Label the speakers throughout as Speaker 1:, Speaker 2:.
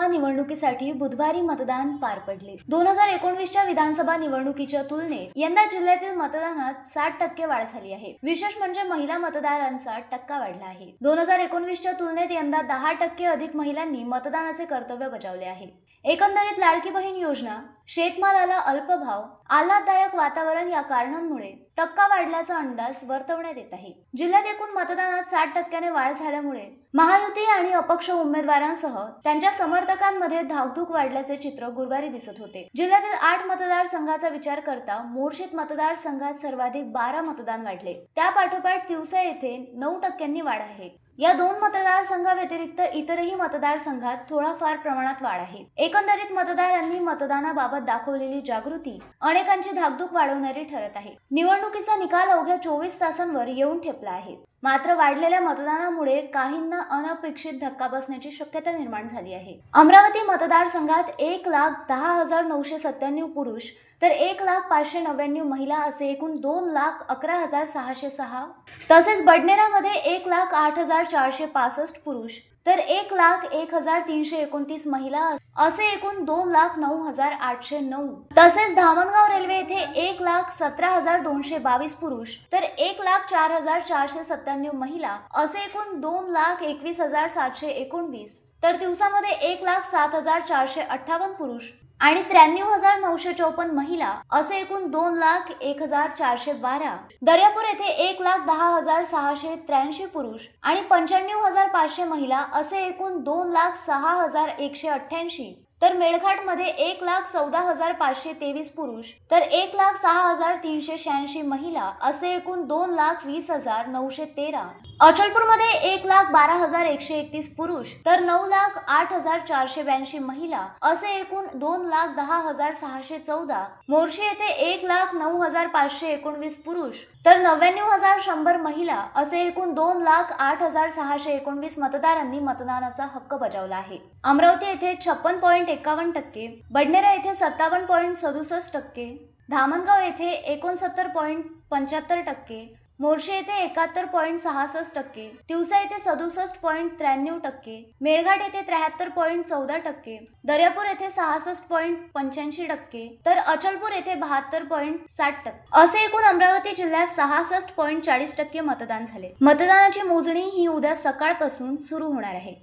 Speaker 1: विधानसभा निवडणुकीसाठी बुधवारी मतदान पार पडले। 2019च्या विधानसभा निवडणुकीच्या तुलनेत यंदा जिल्ह्यातील मतदानात 60% वाढ झाली आहे। विशेष म्हणजे महिला मतदारांचा टक्का वाढला आहे। 2019च्या तुलनेत यंदा 10% अधिक महिलांनी मतदानाचे कर्तव्य बजावले आहे। एकंदरीत लाडकी बहीण योजना, शेतमालाला अल्प भाव, आल्हाददायक वातावरण या कारणांमुळे टक्का वाढल्याचा अंदाज वर्तवण्यात येत आहे। जिल्ह्यात एकूण मतदानात 60% वाढ झाल्यामुळे महायुती आणि अपक्ष उमेदवारांसह त्यांच्या समर्थकांमध्ये धाकधूक वाढल्याचे चित्र गुरुवारी दिसत होते। जिल्ह्यातील 8 मतदारसंघाचा विचार करता मोर्शीत मतदारसंघात सर्वाधिक 12 मतदान वाढले। त्यापाठोपाठ तिवसा येथे 9% वाढ आहे। या 2 मतदारसंघाव्यतिरिक्त इतरही मतदारसंघात थोडाफार प्रमाणात वाढ आहे। एकंदरीत मतदारांनी मतदानाबाबत दाखवलेली जागृती अनेकांची धाकधूक वाढवणारी ठरत आहे। निवडणुकीचा निकाल अवघ्या 24 तासांवर येऊन ठेपला आहे। मात्र वाढलेल्या मतदानामुळे काहींना अनपेक्षित धक्का बसण्याची शक्यता निर्माण झाली आहे। अमरावती मतदारसंघात 1,10,997 पुरुष तर 1,05,99 महिला असे एकूण 2,11,606, तसेच बडनेरामध्ये 1,08,465 पुरुष तर 1,01,329 महिला असे एकूण 2,09,809, तसेच धामणगाव रेल्वे येथे 1,17,222 पुरुष तर 1,04,497 महिला असे एकूण 2,21,719, तर दिवसामध्ये 1,07,458 पुरुष आणि 93,954 महिला असे एकूण 2,01,412, दर्यापूर येथे 1,10,683 पुरुष आणि 95,500 महिला असे एकूण 2,06,188, तर मेळघाटमध्ये 1,14,523 पुरुष तर 1,06,386 महिला असे एकूण 2,20,913, अचलपूरमध्ये 1,12,131 पुरुष तर 9,08,482 महिला असे एकूण 2,10,614, मोर्शी येथे 1,09,519 पुरुष तर 99,100 महिला असे एकूण 2,08,619 मतदारांनी मतदानाचा हक्क बजावला आहे। अमरावती येथे 56.51%, बडनेरा येथे 57.67%, धामणगाव येथे 69.75%, मोर्शी येथे 71.66%, तिवसा येथे 67.93%, मेळघाट येथे 73.14%, दर्यापूर येथे 66.85%, तर अचलपूर येथे 72.60%, असे एकूण अमरावती जिल्ह्यात 66.40% मतदान झाले। मतदानाची मोजणी ही उद्या सकाळपासून सुरू होणार आहे।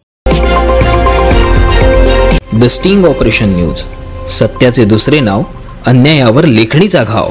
Speaker 2: द स्टिंग ऑपरेशन न्यूज, सत्याचे दुसरे नाव, अन्यायावर लेखणीचा घाव।